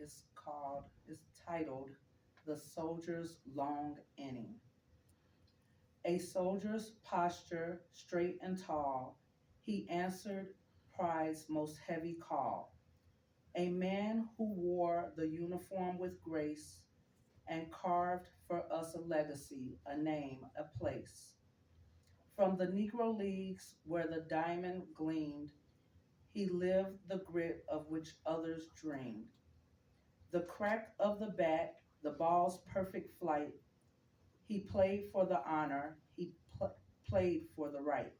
is titled The Soldier's Long Inning. A soldier's posture straight and tall, he answered pride's most heavy call. A man who wore the uniform with grace and carved for us a legacy, a name, a place. From the Negro Leagues where the diamond gleamed, he lived the grit of which others dreamed. The crack of the bat, the ball's perfect flight, he played for the honor, played for the right.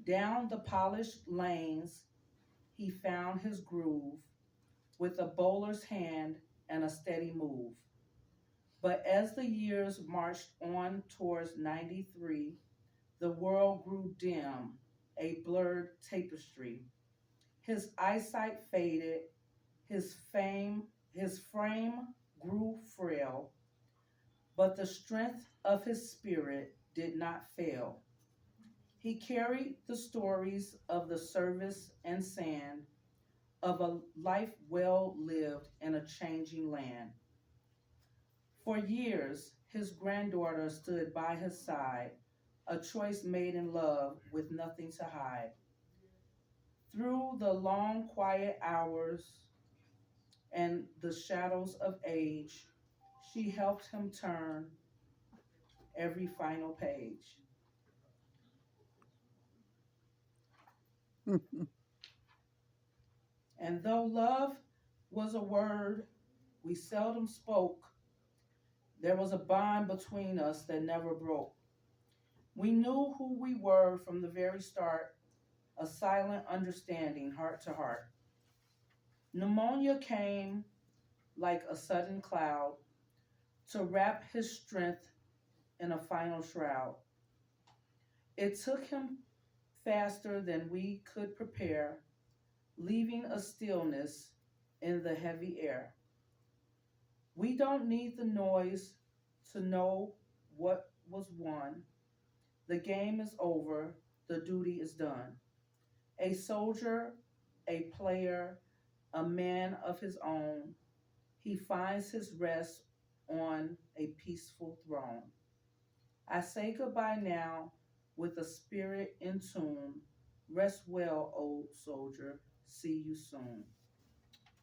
Down the polished lanes, he found his groove with a bowler's hand and a steady move. But as the years marched on towards 93, the world grew dim, a blurred tapestry. His eyesight faded, his frame grew frail, but the strength of his spirit did not fail. He carried the stories of the service and sand of a life well lived in a changing land. For years, his granddaughter stood by his side, a choice made in love with nothing to hide. Through the long, quiet hours and the shadows of age, she helped him turn every final page. And though love was a word we seldom spoke, there was a bond between us that never broke. We knew who we were from the very start, a silent understanding, heart to heart. Pneumonia came like a sudden cloud to wrap his strength in a final shroud. It took him faster than we could prepare, leaving a stillness in the heavy air. We don't need the noise to know what was won. The game is over, the duty is done. A soldier, a player, a man of his own, he finds his rest on a peaceful throne. I say goodbye now with a spirit in tune. Rest well, old soldier. See you soon.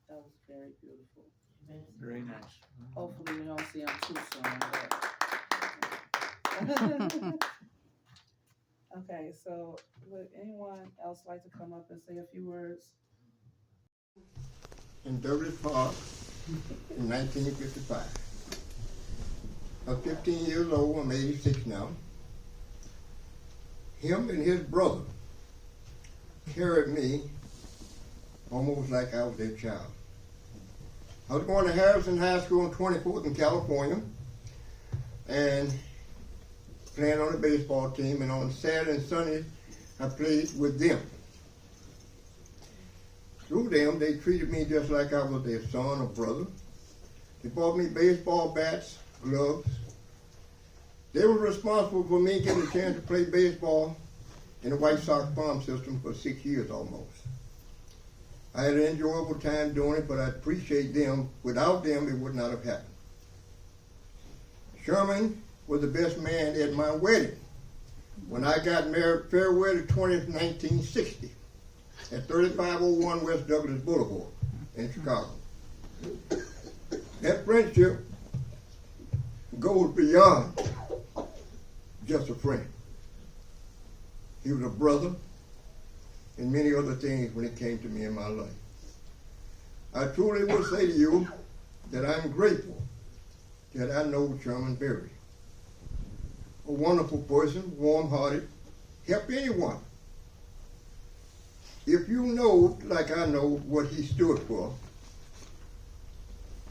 That was very beautiful. Very nice. Hopefully we don't see him too soon. But okay, so would anyone else like to come up and say a few words? In Douglas Park in 1955. I'm 15 years old, I'm 86 now. Him and his brother carried me almost like I was their child. I was going to Harrison High School on 24th in California and playing on the baseball team, and on Saturday and Sunday I played with them. Through them, they treated me just like I was their son or brother. They bought me baseball bats, gloves. They were responsible for me getting a chance to play baseball in the White Sox farm system for 6 years almost. I had an enjoyable time doing it, but I appreciate them. Without them, it would not have happened. Sherman was the best man at my wedding. When I got married, February 20th, 1960, at 3501 West Douglas Boulevard in Chicago. That friendship goes beyond just a friend. He was a brother and many other things when it came to me in my life. I truly will say to you that I'm grateful that I know Sherman Berry. A wonderful person, warm-hearted, help anyone. If you know, like I know, what he stood for,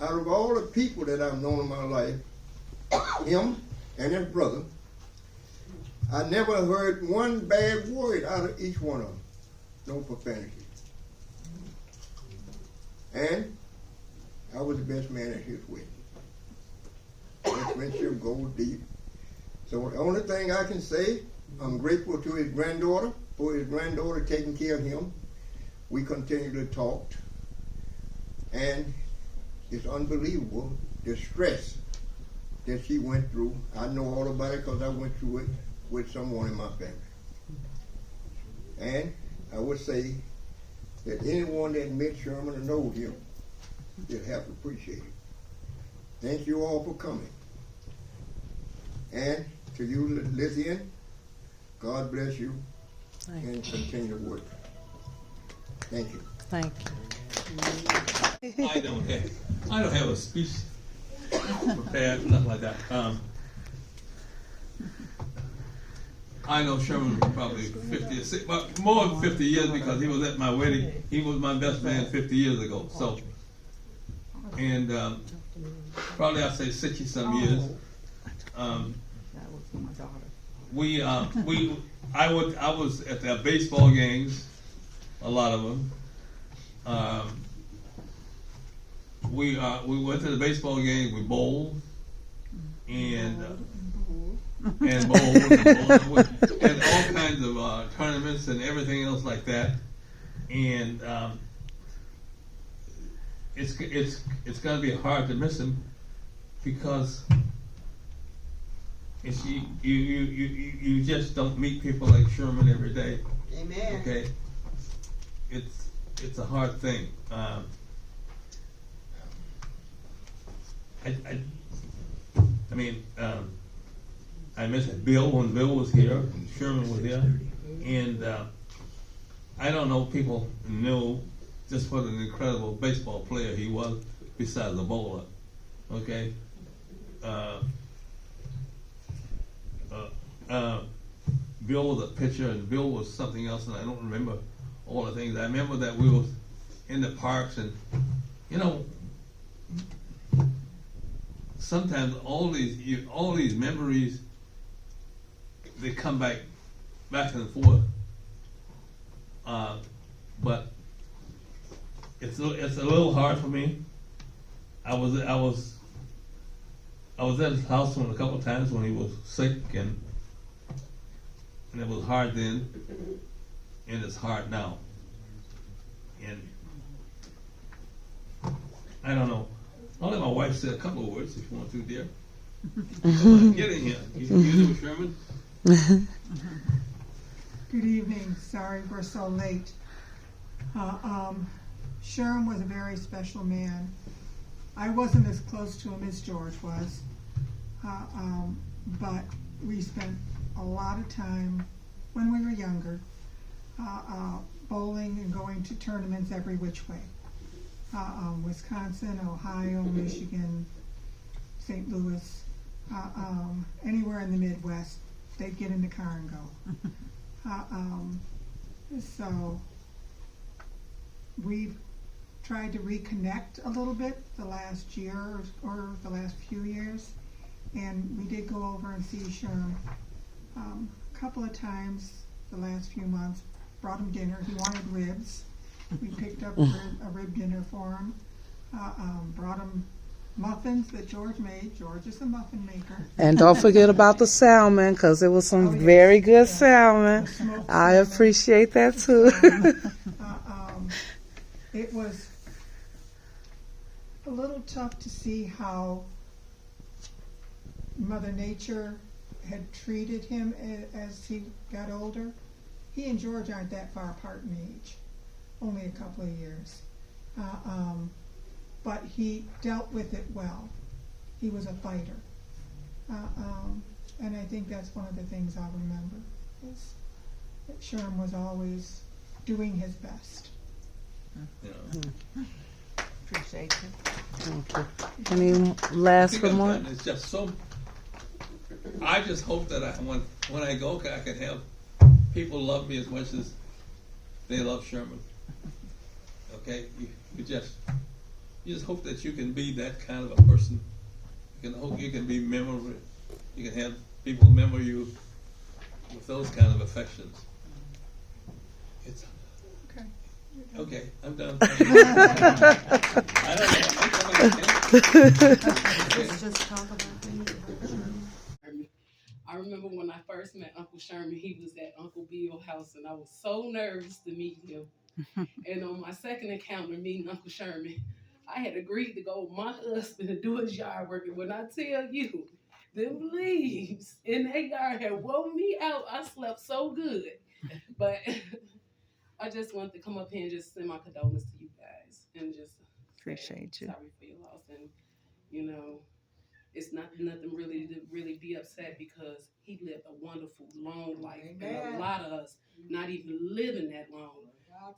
out of all the people that I've known in my life, him and his brother, I never heard one bad word out of each one of them. No profanity. And I was the best man at his wedding. That friendship goes deep. So the only thing I can say, I'm grateful to his granddaughter, for his granddaughter taking care of him. We continue to talk. And It's unbelievable the stress that she went through. I know all about it because I went through it with someone in my family. And I would say that anyone that met Sherman or knows him, they'll have to appreciate it. Thank you all for coming. And to you, Lithian, God bless you and continue to work. Thank you. Thank you. I don't have a speech prepared, nothing like that. I know Sherman probably 50 or 60, but more than 50 years because he was at my wedding. He was my best man 50 years ago. So, and probably I'd say 60 some years. I was at their baseball games, a lot of them. We went to the baseball game. We bowled and bowled and all kinds of tournaments and everything else like that. And it's gonna be hard to miss him because it's you just don't meet people like Sherman every day. Amen. Okay, it's a hard thing. I mean, I miss Bill when Bill was here, Sherman was here, and I don't know people knew just what an incredible baseball player he was, besides a bowler. Okay. Bill was a pitcher, and Bill was something else, and I don't remember all the things. I remember that we was in the parks, and you know, sometimes all these memories, they come back and forth. But it's a little hard for me. I was at his house a couple of times when he was sick, and it was hard then, and it's hard now. And I don't know. I'll let my wife say a couple of words if you want to, dear. Come on, get in here. You know Sherman? Good evening. Sorry we're so late. Sherman was a very special man. I wasn't as close to him as George was, but we spent a lot of time when we were younger bowling and going to tournaments every which way. Wisconsin, Ohio, Michigan, St. Louis, anywhere in the Midwest, they'd get in the car and go. So we've tried to reconnect a little bit the last year or the last few years, and we did go over and see Sherm a couple of times the last few months. Brought him dinner. He wanted ribs. We picked up a rib dinner for him. Brought him muffins that George made. George is a muffin maker. And don't forget about the salmon, because it was some very good salmon. I appreciate that too. It was a little tough to see how Mother Nature had treated him as he got older. He and George aren't that far apart in age, only a couple of years. But he dealt with it well. He was a fighter. And I think that's one of the things I'll remember, is that Sherm was always doing his best. Appreciate you. Thank you. Any last remarks? It's just so. I just hope that when I go, I can have people love me as much as they love Sherman. Okay, you just hope that you can be that kind of a person. You can hope you can be memorable. You can have people remember you with those kind of affections. It's Okay. okay. I'm done. I don't know. Let's just talk about things. I remember when I first met Uncle Sherman, he was at Uncle Bill's house, and I was so nervous to meet him. And on my second encounter meeting Uncle Sherman, I had agreed to go with my husband to do his yard work. And when I tell you, them leaves in that yard had woke me out. I slept so good. But I just wanted to come up here and just send my condolences to you guys and just Appreciate you. sorry for your loss. And you know, it's not nothing really to really be upset because he lived a wonderful, long life, and a lot of us not even living that long.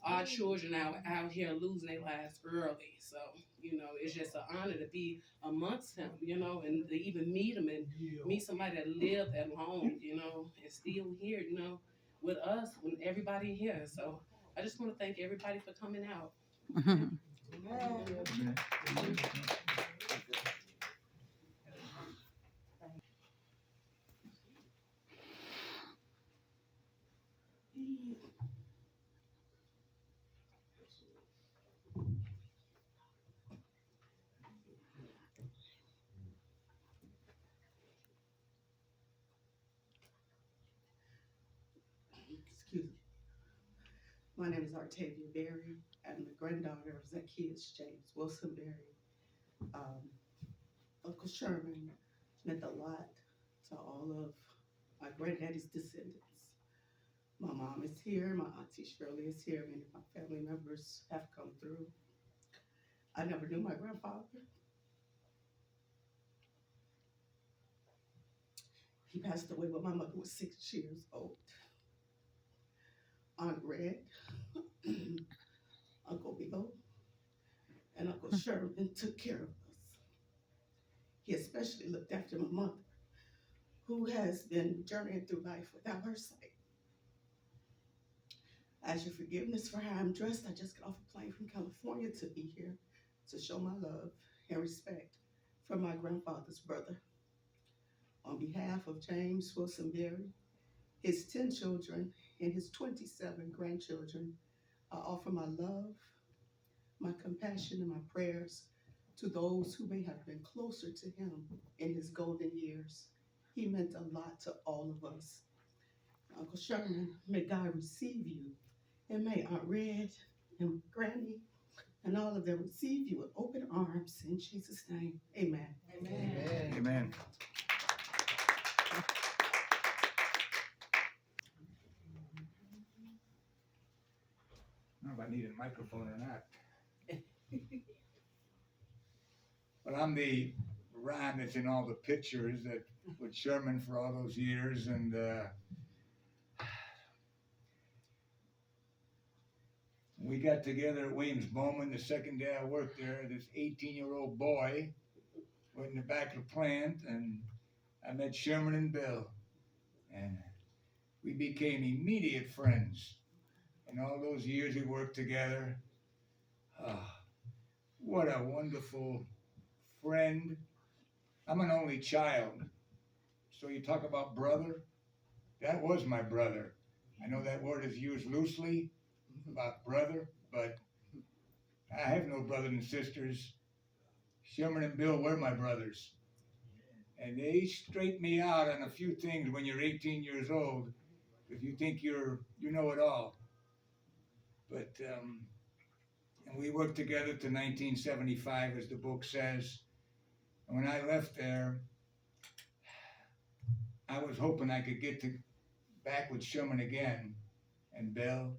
Our children out here losing their lives early, so you know it's just an honor to be amongst him, you know, and to even meet him and meet somebody that lived that long, you know, and still here, you know, with us, with everybody here. So I just want to thank everybody for coming out. Excuse me. My name is Artavia Berry. I'm the granddaughter of Zacchaeus James Wilson Berry. Um, Uncle Sherman meant a lot to all of my granddaddy's descendants. My mom is here, my auntie Shirley is here, many of my family members have come through. I never knew my grandfather. He passed away when my mother was 6 years old. Aunt Red, Uncle Bill, and Uncle Sherman took care of us. He especially looked after my mother, who has been journeying through life without her sight. I ask your forgiveness for how I'm dressed. I just got off a plane from California to be here to show my love and respect for my grandfather's brother. On behalf of James Wilson Berry, his 10 children, and his 27 grandchildren, I offer my love, my compassion, and my prayers to those who may have been closer to him in his golden years. He meant a lot to all of us. Uncle Sherman, may God receive you, and may Aunt Red and Granny and all of them receive you with open arms in Jesus' name. Amen. Amen. Amen. I don't know if I need a microphone or not. But I'm the Ron that's in all the pictures that with Sherman for all those years, and we got together at Williams Bowman the second day I worked there. This 18-year-old boy went in the back of the plant, and I met Sherman and Bill, and we became immediate friends. And all those years we worked together, what a wonderful friend. I'm an only child, so you talk about brother. That was my brother. I know that word is used loosely about brother, but I have no brothers and sisters. Sherman and Bill were my brothers. And they straightened me out on a few things when you're 18 years old, if you think you know it all. But and we worked together to 1975, as the book says. And when I left there, I was hoping I could get back with Sherman again and Bill.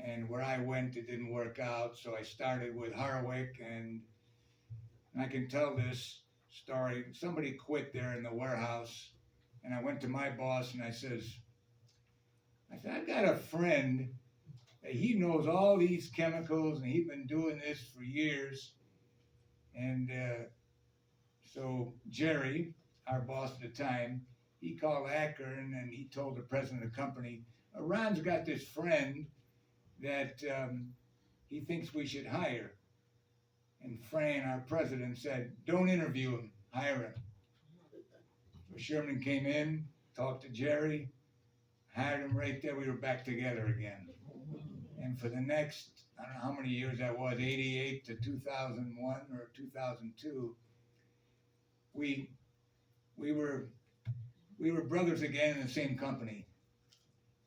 And where I went, it didn't work out. So I started with Harwick, and I can tell this story. Somebody quit there in the warehouse, and I went to my boss and I said, I've got a friend that he knows all these chemicals, and he's been doing this for years. And so Jerry, our boss at the time, he called Akron and he told the president of the company, Ron's got this friend that he thinks we should hire. And Fran, our president, said, don't interview him, hire him. So Sherman came in, talked to Jerry, hired him right there. We were back together again. And for the next, I don't know how many years that was, 88 to 2001 or 2002, we were brothers again in the same company.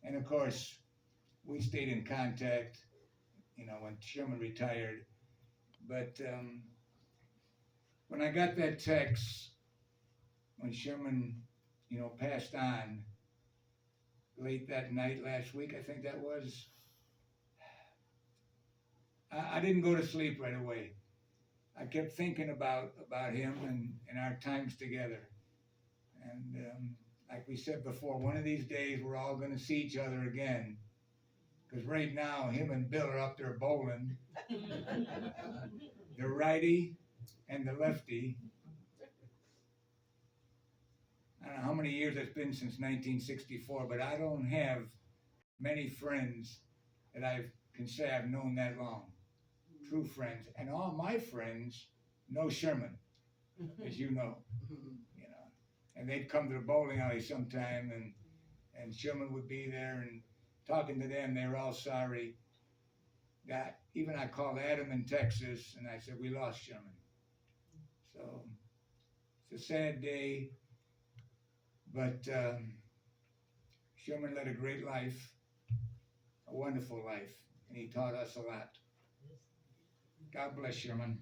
And of course, we stayed in contact, when Sherman retired. But when I got that text when Sherman, passed on late that night last week, I think that was, I didn't go to sleep right away. I kept thinking about him and our times together. And like we said before, one of these days we're all going to see each other again. Because right now, him and Bill are up there bowling. The righty and the lefty. I don't know how many years it's been since 1964, but I don't have many friends that I can say I've known that long. True friends. And all my friends know Sherman, as you know. And they'd come to the bowling alley sometime, and Sherman would be there and talking to them. They were all sorry. That even I called Adam in Texas, and I said, we lost Sherman. So it's a sad day, but Sherman led a great life, a wonderful life, and he taught us a lot. God bless Sherman.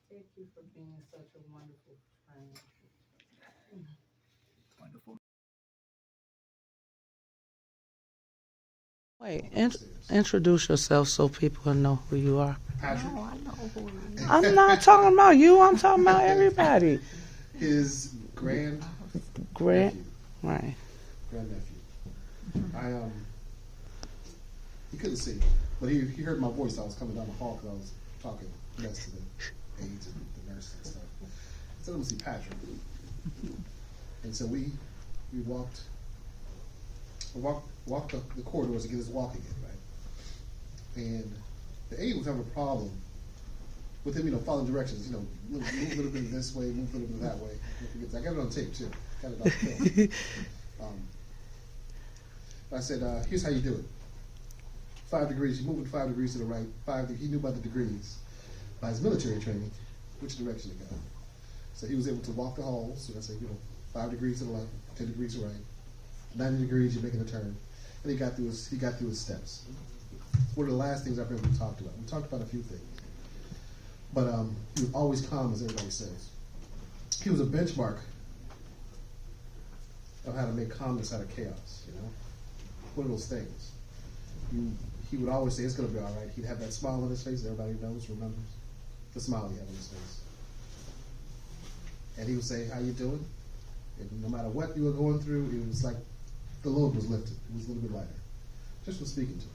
Thank you for being such a wonderful friend. Wonderful. Wait, introduce yourself so people know who you are. Patrick. No, I know who you are. I'm not talking about you. I'm talking about everybody. His Grand, nephew. right? Grandnephew. He couldn't see, but he heard my voice. I was coming down the hall because I was talking mess to the aides and the nurse and stuff. So let me see Patrick. And so we walked the corridors to get his walk again, right? And the aide was having a problem with him, following directions, move a little bit this way, move a little bit that way. I got it on tape too. Got it on film. I said, here's how you do it. 5 degrees, you're moving 5 degrees to the right. He knew about the degrees by his military training, which direction to go. So he was able to walk the halls. So I said, 5 degrees to the left, 10 degrees to the right, 90 degrees, you're making a turn. And he got through his steps. One of the last things I remember we talked about. We talked about a few things. But he was always calm, as everybody says. He was a benchmark of how to make calmness out of chaos, One of those things. He would always say, it's going to be all right. He'd have that smile on his face, everybody remembers. The smile he had on his face. And he would say, how you doing? And no matter what you were going through, it was like the load was lifted. It was a little bit lighter. Just from speaking to him.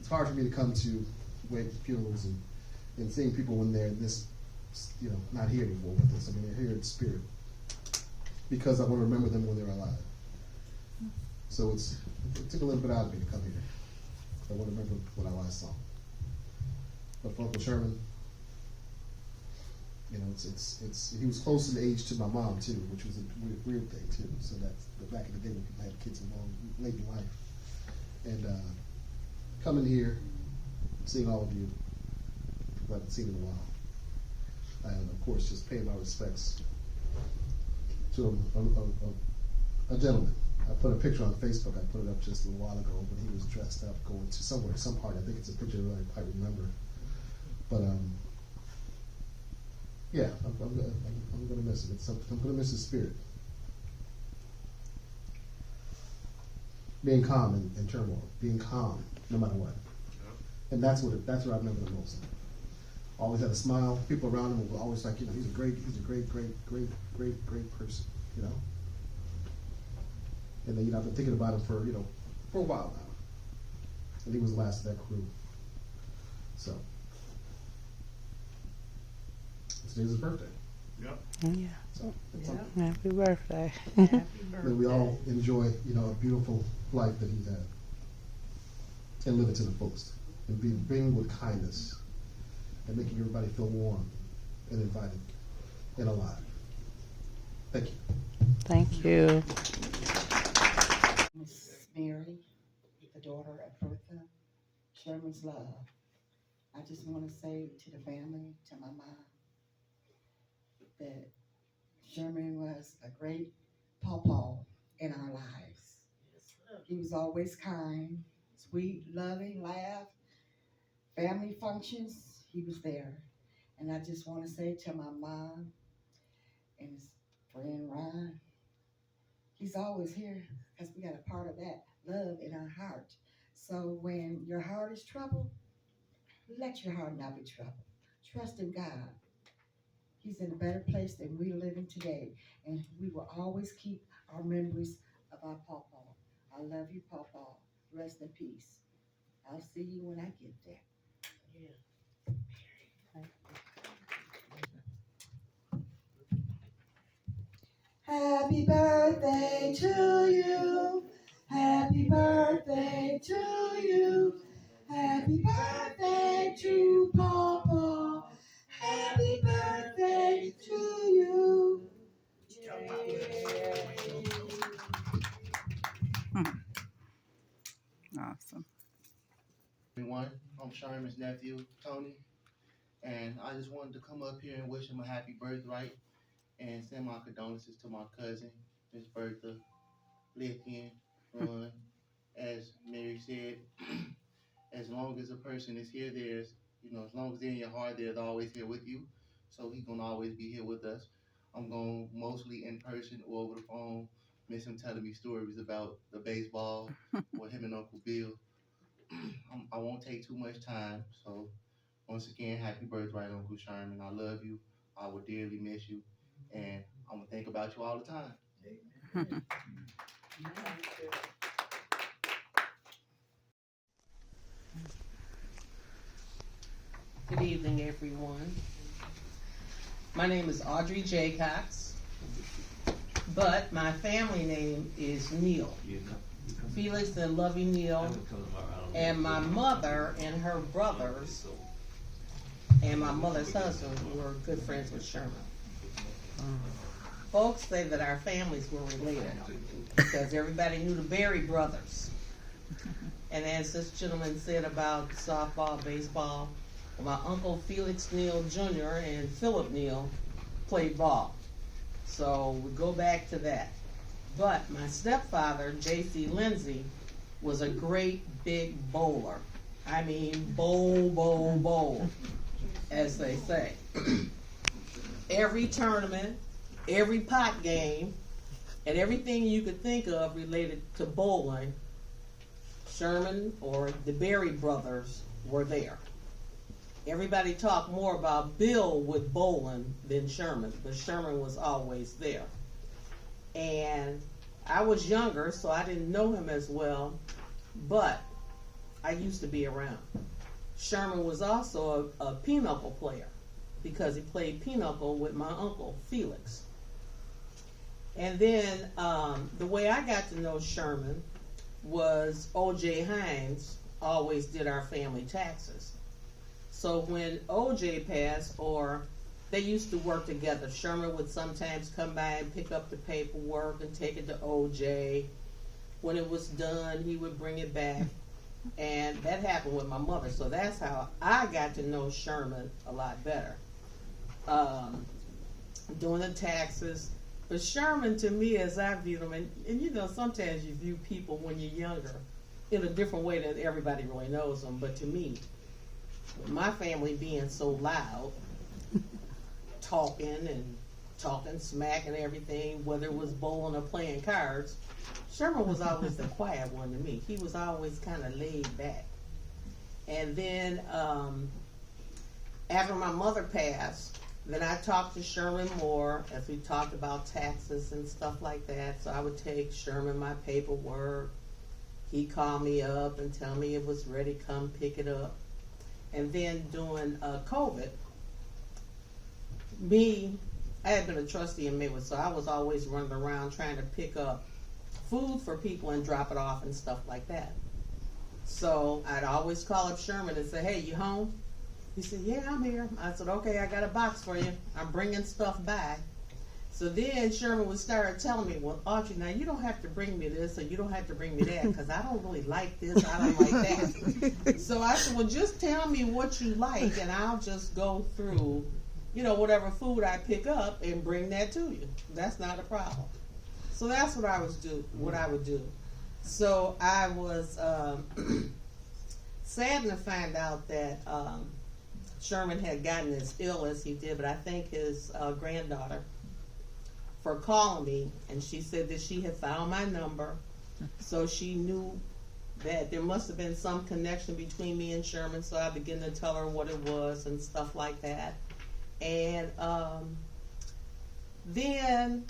It's hard for me to come to wake funerals and seeing people when they're this, not here anymore with us. I mean, they're here in spirit. Because I want to remember them when they're alive. So it took a little bit out of me to come here. I want to remember what I last saw. But for Uncle Sherman, he was close in age to my mom too, which was a weird thing too. So that's back in the day when people had kids late in life. And coming here, seeing all of you, who I haven't seen in a while, and of course just paying my respects to a gentleman. I put a picture on Facebook. I put it up just a little while ago when he was dressed up going to somewhere, some party. I think it's a picture that I remember. But yeah, I'm gonna miss him. I'm gonna miss his spirit. Being calm in turmoil, being calm no matter what. And that's what I remember the most. Always had a smile. People around him were always like, he's a great person, And then, I've been thinking about him for a while now. And he was the last of that crew. So, today's his birthday. Yep. Yeah. So, that's all. Happy birthday. May we all enjoy, a beautiful life that he's had. And live it to the fullest. And being with kindness. And making everybody feel warm and invited and alive. Thank you. Thank you. Miss Mary, the daughter of Bertha, Sherman's love. I just want to say to the family, to my mom, that Sherman was a great pawpaw in our lives. He was always kind, sweet, loving, laugh, family functions, he was there. And I just want to say to my mom and his friend Ron, he's always here because we got a part of that love in our heart. So when your heart is troubled, let your heart not be troubled. Trust in God. He's in a better place than we're living today. And we will always keep our memories of our Pawpaw. I love you, Pawpaw. Rest in peace. I'll see you when I get there. Happy birthday to you. Happy birthday to you. Happy birthday to Pawpaw. Happy birthday to you. Awesome. Everyone, I'm Sherman's nephew, Tony, and I just wanted to come up here and wish him a happy birthright and send my condolences to my cousin, Miss Bertha, Lithian, Run. As Mary said, as long as a person is here, there's, as long as they're in your heart, they're always here with you. So he's gonna always be here with us. I'm going mostly in person or over the phone, miss him telling me stories about the baseball or him and Uncle Bill. I won't take too much time. So once again, happy birthday, Uncle Sherman. I love you. I will dearly miss you, and I'm gonna think about you all the time. Good evening, everyone. My name is Audrey J. Cox, but my family name is Neal. Felix and Lovey Neal, and my mother and her brothers and my mother's husband were good friends with Sherman. Folks say that our families were related because everybody knew the Berry brothers. And as this gentleman said about softball, baseball, my uncle Felix Neal Jr. and Philip Neal played ball. So we go back to that. But my stepfather, J.C. Lindsay, was a great big bowler. I mean, bowl, as they say. Every tournament, every pot game, and everything you could think of related to bowling, Sherman or the Berry brothers were there. Everybody talked more about Bill with bowling than Sherman, but Sherman was always there. And I was younger, so I didn't know him as well, but I used to be around. Sherman was also a pinochle player because he played pinochle with my uncle, Felix. And then the way I got to know Sherman was O.J. Hines always did our family taxes. So when O.J. passed, or they used to work together, Sherman would sometimes come by and pick up the paperwork and take it to O.J. When it was done, he would bring it back. And that happened with my mother. So that's how I got to know Sherman a lot better. Doing the taxes. But Sherman, to me, as I view him, and sometimes you view people when you're younger in a different way than everybody really knows them. But to me, my family being so loud, talking smack and everything, whether it was bowling or playing cards, Sherman was always the quiet one to me. He was always kind of laid back. And then after my mother passed, then I talked to Sherman more as we talked about taxes and stuff like that. So I would take Sherman my paperwork. He'd call me up and tell me it was ready, come pick it up. And then during COVID, I had been a trustee in Maywood, so I was always running around trying to pick up food for people and drop it off and stuff like that. So I'd always call up Sherman and say, "Hey, you home?" He said, "Yeah, I'm here." I said, "Okay, I got a box for you. I'm bringing stuff back." So then Sherman would start telling me, "Well, Audrey, now you don't have to bring me this or you don't have to bring me that because I don't really like this, I don't like that." So I said, "Well, just tell me what you like and I'll just go through whatever food I pick up and bring that to you. That's not a problem. So that's what I would do. So I was saddened to find out that Sherman had gotten as ill as he did, but I thank his granddaughter for calling me, and she said that she had found my number, so she knew that there must have been some connection between me and Sherman, so I began to tell her what it was and stuff like that. And then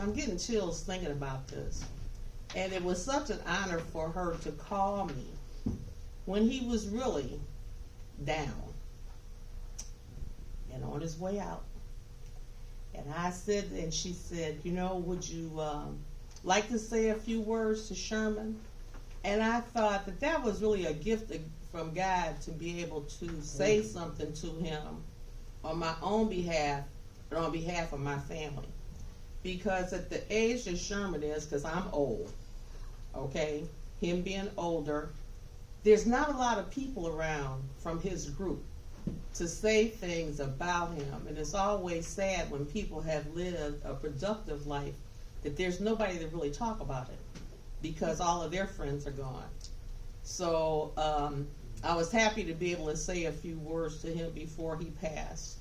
I'm getting chills thinking about this. And it was such an honor for her to call me when he was really down and on his way out. And I said, and she said, would you like to say a few words to Sherman? And I thought that was really a gift from God to be able to say something to him on my own behalf and on behalf of my family. Because at the age that Sherman is, because I'm old, okay, him being older, there's not a lot of people around from his group to say things about him. And it's always sad when people have lived a productive life that there's nobody to really talk about it because all of their friends are gone. So I was happy to be able to say a few words to him before he passed.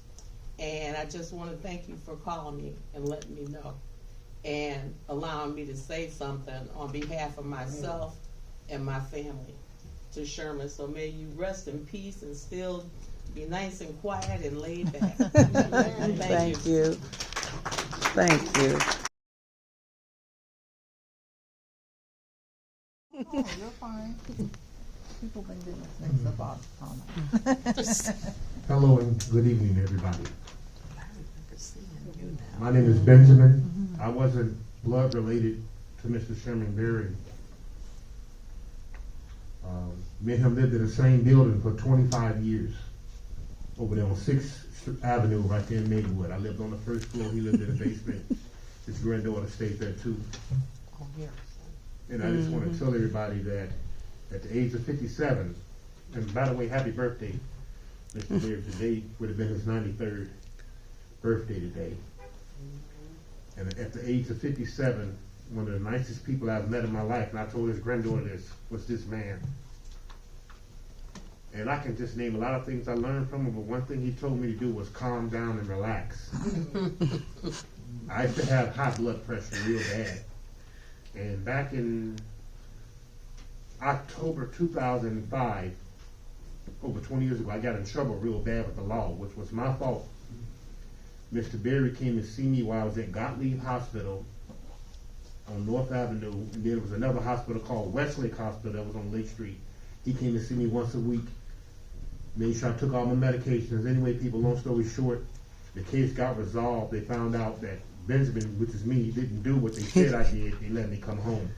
And I just want to thank you for calling me and letting me know and allowing me to say something on behalf of myself and my family to Sherman. So may you rest in peace and still be nice and quiet and laid back. Thank you. Thank you. Oh, you're fine. People been doing things up all the time. Hello and good evening, everybody. My name is Benjamin. I wasn't blood related to Mr. Sherman Berry. Me and him lived in the same building for 25 years over there on 6th Avenue right there in Maywood. I lived on the first floor. He lived in the basement. His granddaughter stayed there too. And I just want to tell everybody that at the age of 57, and by the way, happy birthday, Mr. Berry. Today would have been his 93rd birthday today. And at the age of 57, one of the nicest people I've met in my life, and I told his granddaughter this, was this man. And I can just name a lot of things I learned from him, but one thing he told me to do was calm down and relax. I used to have high blood pressure real bad. And back in October 2005, over 20 years ago, I got in trouble real bad with the law, which was my fault. Mr. Berry came to see me while I was at Gottlieb Hospital on North Avenue, and there was another hospital called Westlake Hospital that was on Lake Street. He came to see me once a week, made sure I took all my medications. Anyway, people, long story short, the case got resolved. They found out that Benjamin, which is me, didn't do what they said I did. They let me come home.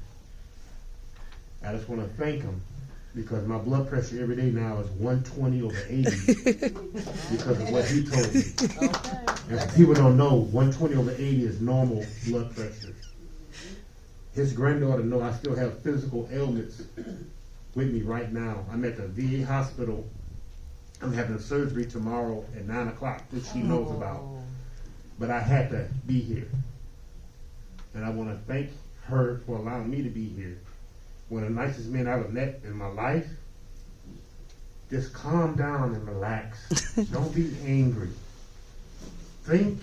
I just want to thank him because my blood pressure every day now is 120 over 80 because of what he told me. Okay. And if people don't know, 120 over 80 is normal blood pressure. His granddaughter know I still have physical ailments with me right now. I'm at the VA hospital. I'm having surgery tomorrow at 9 o'clock, which she knows about. But I had to be here. And I want to thank her for allowing me to be here. One of the nicest men I've ever met in my life. Just calm down and relax. Don't be angry. Think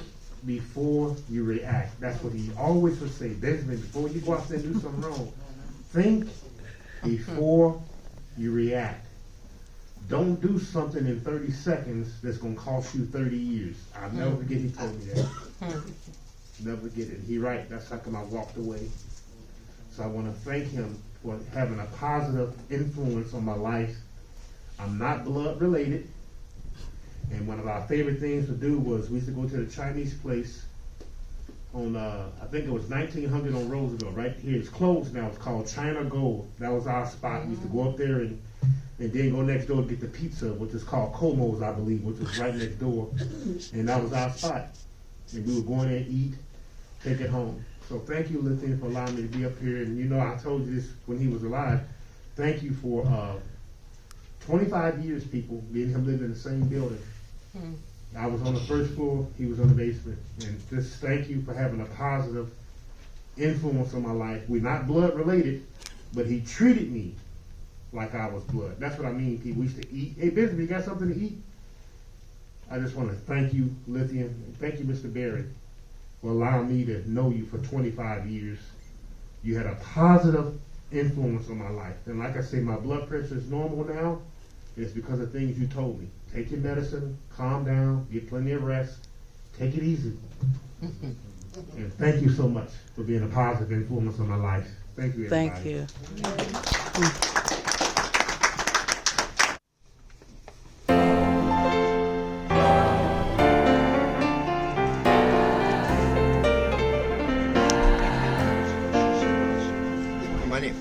before you react. That's what he always would say. Benjamin, before you go out there and do something wrong, think before you react. Don't do something in 30 seconds that's going to cost you 30 years. I'll never forget he told me that. Never forget it. He right. That's how come I walked away. So I want to thank him for having a positive influence on my life. I'm not blood related. And one of our favorite things to do was we used to go to the Chinese place on, I think it was 1900 on Roosevelt, right here. It's closed now. It's called China Gold. That was our spot. We used to go up there and then go next door and get the pizza, which is called Como's, I believe, which was right next door. And that was our spot. And we would go in there and eat, take it home. So thank you, Lithian, for allowing me to be up here. And you know, I told you this when he was alive. Thank you for 25 years, people, me and him living in the same building. I was on the first floor, he was on the basement. And just thank you for having a positive influence on my life. We're not blood related, but he treated me like I was blood. That's what I mean. We used to eat. Hey, Benjamin, you got something to eat? I just want to thank you, Lithium, and thank you, Mr. Berry, for allowing me to know you for 25 years. You had a positive influence on my life. And like I say, my blood pressure is normal now. It's because of things you told me. Take your medicine, calm down, get plenty of rest, take it easy. And thank you so much for being a positive influence on my life. Thank you, everybody. Thank you. My name.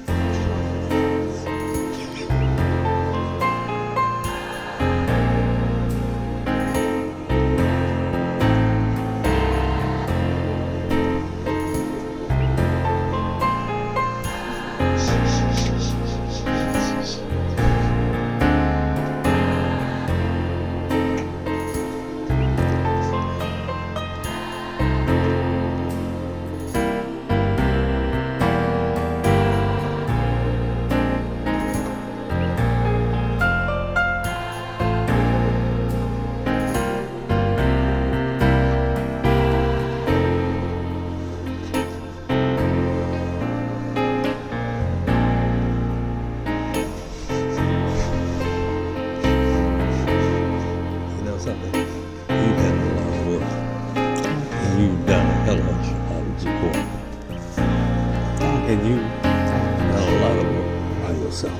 You know something? You've had a lot of work. And you've done a hell of a support. And you've done a lot of work by yourself.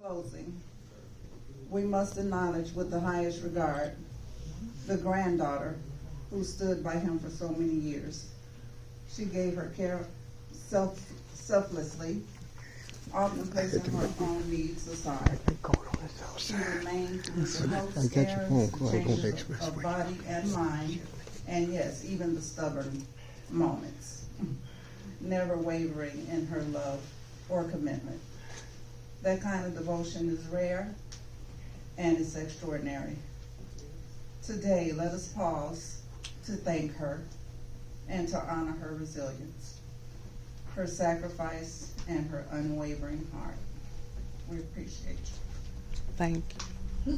Closing, we must acknowledge with the highest regard the granddaughter who stood by him for so many years. She gave her care selflessly, often placing her own needs aside. She remained through the hopes, errors, changes of body and mind, and yes, even the stubborn moments, never wavering in her love or commitment. That kind of devotion is rare and it's extraordinary. Today, let us pause to thank her and to honor her resilience, her sacrifice, and her unwavering heart. We appreciate you. Thank you.